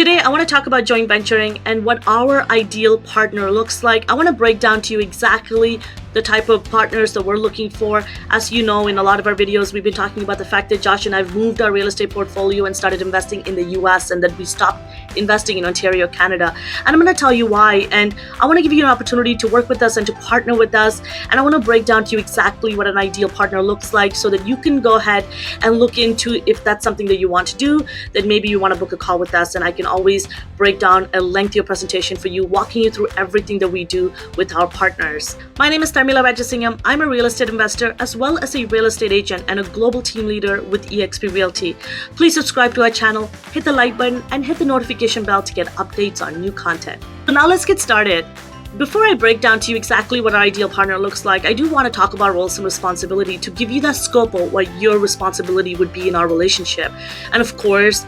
Today, I want to talk about joint venturing and what our ideal partner looks like. I want to break down to you exactly the type of partners that we're looking for. As you know, in a lot of our videos, we've been talking about the fact that Josh and I have moved our real estate portfolio and started investing in the US, and that we stopped investing in Ontario, Canada. And I'm going to tell you why. And I want to give you an opportunity to work with us and to partner with us. And I want to break down to you exactly what an ideal partner looks like so that you can go ahead and look into if that's something that you want to do, that maybe you want to book a call with us, and I can always break down a lengthier presentation for you, walking you through everything that we do with our partners. My name is Tamila Rajasingham. I'm a real estate investor as well as a real estate agent and a global team leader with eXp Realty. Please subscribe to our channel, hit the like button, and hit the notification bell to get updates on new content. So now let's get started. Before I break down to you exactly what our ideal partner looks like, I do want to talk about roles and responsibility to give you that scope of what your responsibility would be in our relationship. And of course,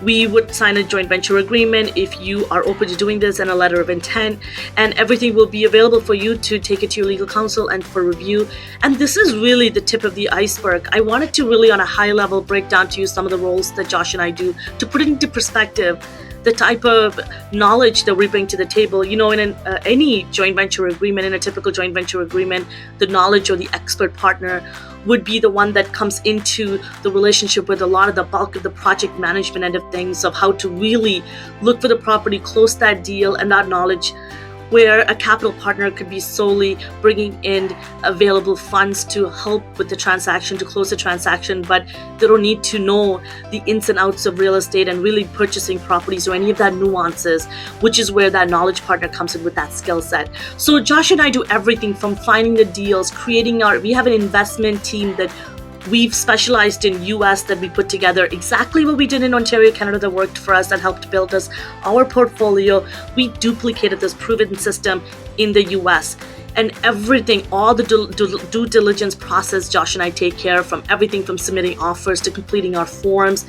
we would sign a joint venture agreement if you are open to doing this, and a letter of intent, and everything will be available for you to take it to your legal counsel and for review. And this is really the tip of the iceberg. I wanted to really on a high level break down to you some of the roles that Josh and I do to put it into perspective, the type of knowledge that we bring to the table. You know, in any joint venture agreement, in a typical joint venture agreement, the knowledge or the expert partner would be the one that comes into the relationship with a lot of the bulk of the project management end of things, of how to really look for the property, close that deal, and that knowledge, where a capital partner could be solely bringing in available funds to help with the transaction, to close the transaction, but they don't need to know the ins and outs of real estate and really purchasing properties or any of that nuances, which is where that knowledge partner comes in with that skill set. So Josh and I do everything from finding the deals, we have an investment team that we've specialized in US that we put together exactly what we did in Ontario, Canada, that worked for us, that helped build us our portfolio. We duplicated this proven system in the US. And everything, all the due diligence process, Josh and I take care of, from everything from submitting offers to completing our forms,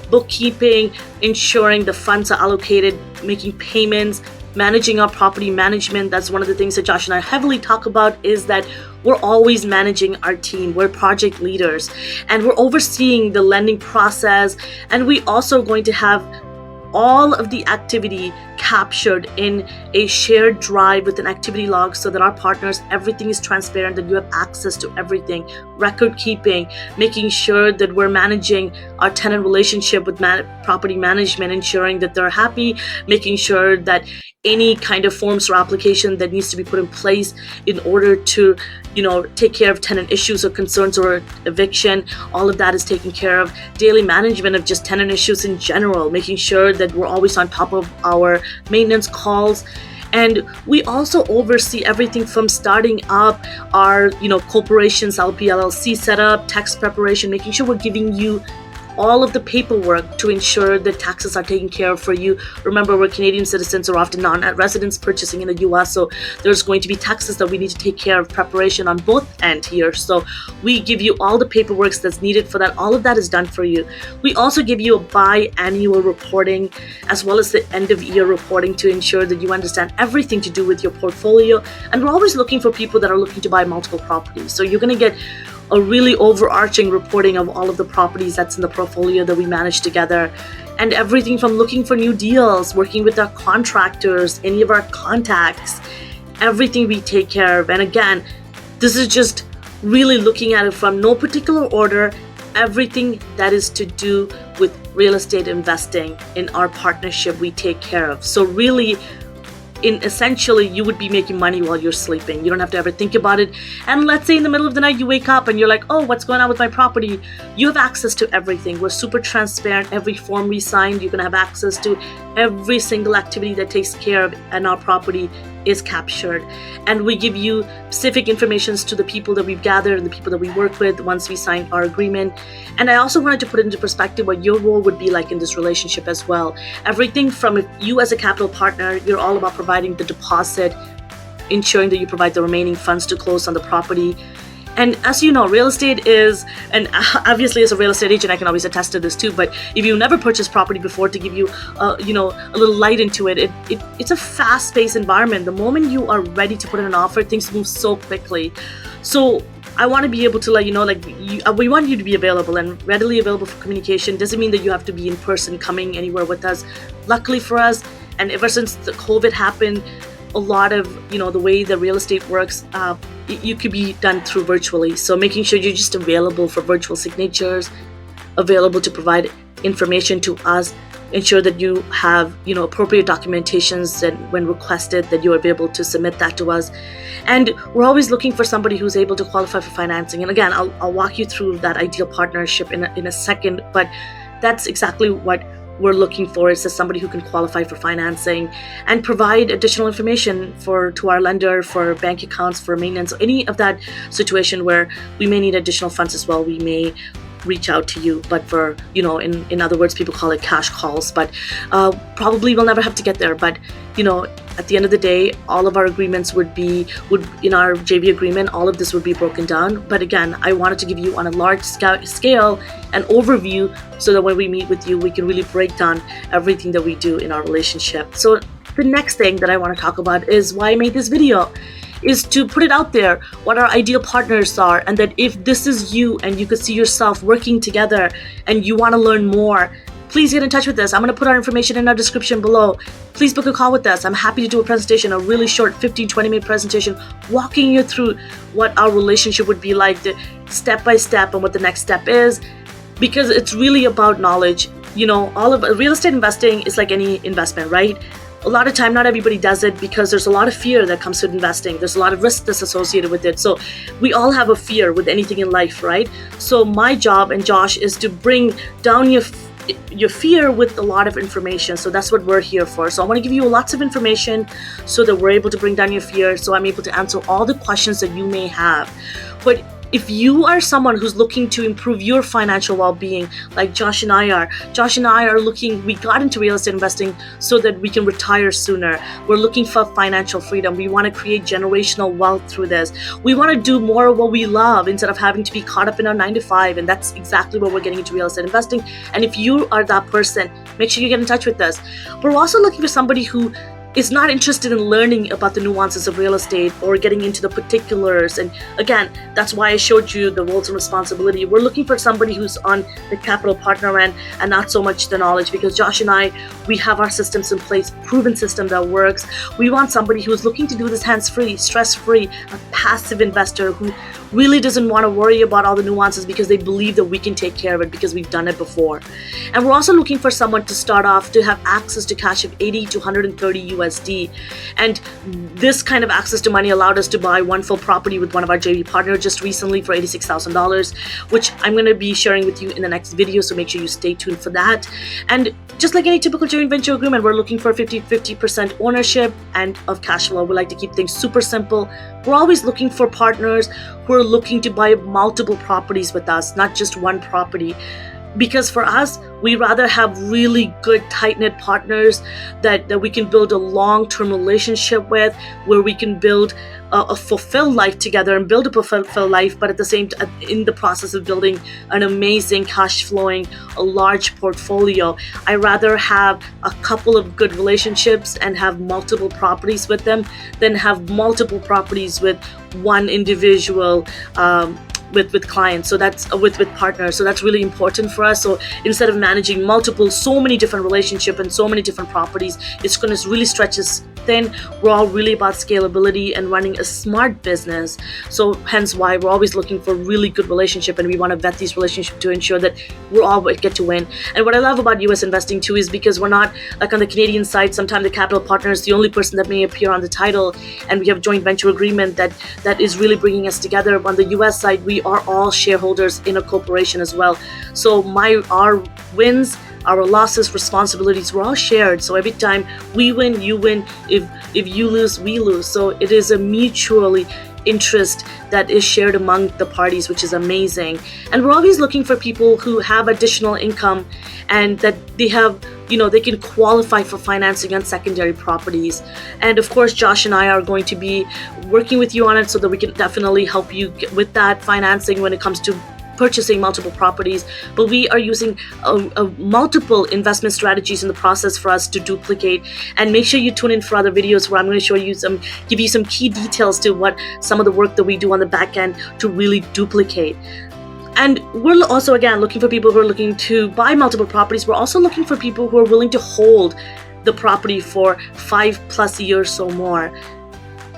bookkeeping, ensuring the funds are allocated, making payments, managing our property management. That's one of the things that Josh and I heavily talk about, is that we're always managing our team. We're project leaders and we're overseeing the lending process. And we also going to have all of the activity captured in a shared drive with an activity log, so that our partners, everything is transparent, that you have access to everything, record keeping, making sure that we're managing our tenant relationship with property management, ensuring that they're happy, making sure that any kind of forms or application that needs to be put in place in order to, take care of tenant issues or concerns or eviction, all of that is taken care of. Daily management of just tenant issues in general, making sure that we're always on top of our maintenance calls. And we also oversee everything from starting up our, corporations, LP, LLC setup, tax preparation, making sure we're giving you all of the paperwork to ensure that taxes are taken care of for you. Remember, we're Canadian citizens or often non-residents purchasing in the US, so there's going to be taxes that we need to take care of, preparation on both ends here. So we give you all the paperwork that's needed for that. All of that is done for you. We also give you a biannual reporting as well as the end of year reporting to ensure that you understand everything to do with your portfolio. And we're always looking for people that are looking to buy multiple properties. So you're going to get a really overarching reporting of all of the properties that's in the portfolio that we manage together, and everything from looking for new deals, working with our contractors, any of our contacts, everything we take care of. And again, this is just really looking at it from no particular order, everything that is to do with real estate investing in our partnership we take care of. So really, essentially, you would be making money while you're sleeping. You don't have to ever think about it. And let's say in the middle of the night you wake up and you're like, oh, what's going on with my property? You have access to everything. We're super transparent. Every form we signed, you're going to have access to. Every single activity that takes care of and our property is captured. And we give you specific information to the people that we've gathered and the people that we work with once we sign our agreement. And I also wanted to put into perspective what your role would be like in this relationship as well. Everything from, if you as a capital partner, you're all about providing the deposit, ensuring that you provide the remaining funds to close on the property. And as you know, real estate is, and obviously as a real estate agent, I can always attest to this too, but if you've never purchased property before, to give you, a little light into it, it's a fast-paced environment. The moment you are ready to put in an offer, things move so quickly. So I want to be able to let you know, like, we want you to be available and readily available for communication. Doesn't mean that you have to be in person coming anywhere with us. Luckily for us, and ever since the COVID happened, a lot of, the way the real estate works, you could be done through virtually. So making sure you're just available for virtual signatures, available to provide information to us, ensure that you have, appropriate documentations, and when requested that you are able to submit that to us. And we're always looking for somebody who's able to qualify for financing. And again, I'll walk you through that ideal partnership in a second, but that's exactly what we're looking for, is somebody who can qualify for financing and provide additional information to our lender for bank accounts, for maintenance, any of that situation where we may need additional funds as well. We may reach out to you, but for, in other words, people call it cash calls, but probably we'll never have to get there. But at the end of the day, all of our agreements would in our JV agreement, all of this would be broken down. But again, I wanted to give you on a large scale an overview, so that when we meet with you, we can really break down everything that we do in our relationship. So the next thing that I want to talk about is why I made this video, is to put it out there what our ideal partners are, and that if this is you and you could see yourself working together and you want to learn more, please get in touch with us. I'm going to put our information in our description below. Please book a call with us. I'm happy to do a presentation, a really short 15-20 minute presentation, walking you through what our relationship would be like, the step by step, and what the next step is, because it's really about knowledge. All of real estate investing is like any investment, right? A lot of time, not everybody does it because there's a lot of fear that comes with investing. There's a lot of risk that's associated with it. So we all have a fear with anything in life, right? So my job, and Josh, is to bring down your fear with a lot of information. So that's what we're here for. So I want to give you lots of information so that we're able to bring down your fear, so I'm able to answer all the questions that you may have. But if you are someone who's looking to improve your financial well-being, like Josh and I are looking, we got into real estate investing so that we can retire sooner. We're looking for financial freedom. We want to create generational wealth through this. We want to do more of what we love instead of having to be caught up in our 9-to-5. And that's exactly what we're getting into real estate investing. And if you are that person, make sure you get in touch with us. But we're also looking for somebody who is not interested in learning about the nuances of real estate or getting into the particulars. And again, that's why I showed you the roles and responsibility. We're looking for somebody who's on the capital partner end and not so much the knowledge, because Josh and I, we have our systems in place, proven system that works. We want somebody who's looking to do this hands-free, stress-free, a passive investor who really doesn't want to worry about all the nuances, because they believe that we can take care of it because we've done it before. And we're also looking for someone to start off to have access to cash of 80 to 130 USD. And this kind of access to money allowed us to buy one full property with one of our JV partners just recently for $86,000, which I'm going to be sharing with you in the next video. So make sure you stay tuned for that. And just like any typical joint venture agreement, we're looking for 50% ownership and of cash flow. We like to keep things super simple. We're always looking for partners who are looking to buy multiple properties with us, not just one property. Because for us, we rather have really good tight-knit partners that we can build a long-term relationship with, where we can build a fulfilled life together and build a fulfilled life, but at the same time, in the process of building an amazing cash flowing, a large portfolio. I rather have a couple of good relationships and have multiple properties with them than have multiple properties with one individual with clients. So that's with partners. So that's really important for us. So instead of managing so many different relationships and so many different properties, it's going to really stretch us thin. We're all really about scalability and running a smart business. So hence why we're always looking for really good relationship, and we want to vet these relationships to ensure that we're all get to win. And what I love about US investing too is because we're not like on the Canadian side. Sometimes the capital partner is the only person that may appear on the title, and we have a joint venture agreement that is really bringing us together. On the US side, we are all shareholders in a corporation as well. So our wins, our losses, responsibilities, we're all shared. So every time we win, you win. If you lose, we lose. So it is a mutually interest that is shared among the parties, which is amazing. And we're always looking for people who have additional income and that they have, they can qualify for financing on secondary properties. And of course, Josh and I are going to be working with you on it so that we can definitely help you with that financing when it comes to purchasing multiple properties, but we are using multiple investment strategies in the process for us to duplicate. And make sure you tune in for other videos where I'm going to show you give you some key details to what some of the work that we do on the back end to really duplicate. And we're also, again, looking for people who are looking to buy multiple properties. We're also looking for people who are willing to hold the property for 5+ years or more.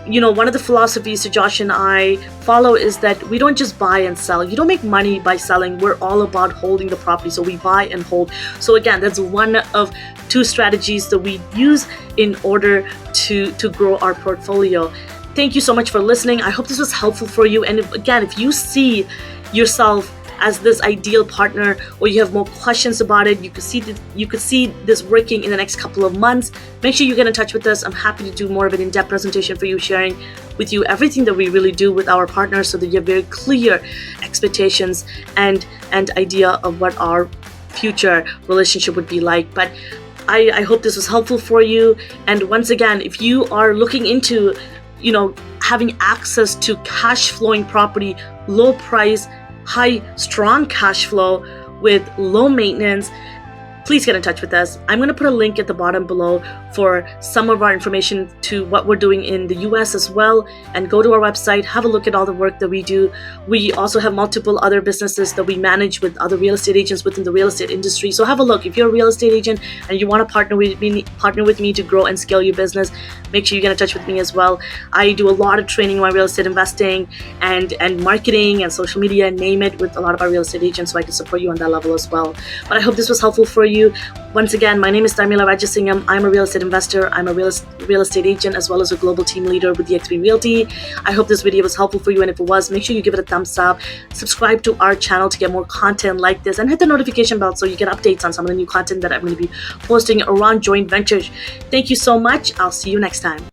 You know, one of the philosophies that Josh and I follow is that we don't just buy and sell. You don't make money by selling. We're all about holding the property. So we buy and hold. So again, that's one of 2 strategies that we use in order to grow our portfolio. Thank you so much for listening. I hope this was helpful for you. And if you see yourself as this ideal partner, or you have more questions about it, you could see this working in the next couple of months, make sure you get in touch with us. I'm happy to do more of an in-depth presentation for you, sharing with you everything that we really do with our partners, so that you have very clear expectations and idea of what our future relationship would be like. But I hope this was helpful for you. And once again, if you are looking into having access to cash flowing property, low price, high strong cash flow with low maintenance, please get in touch with us. I'm going to put a link at the bottom below for some of our information to what we're doing in the US as well, and go to our website, have a look at all the work that we do. We also have multiple other businesses that we manage with other real estate agents within the real estate industry. So have a look. If you're a real estate agent and you want to partner with me to grow and scale your business, make sure you get in touch with me as well. I do a lot of training on real estate investing and marketing and social media, name it, with a lot of our real estate agents, so I can support you on that level as well. But I hope this was helpful for you. Once again, my name is Dharmila Rajasingham. I'm a real estate investor. I'm a real estate agent, as well as a global team leader with eXp Realty. I hope this video was helpful for you, and if it was, make sure you give it a thumbs up. Subscribe to our channel to get more content like this, and hit the notification bell so you get updates on some of the new content that I'm going to be posting around joint ventures. Thank you so much. I'll see you next time.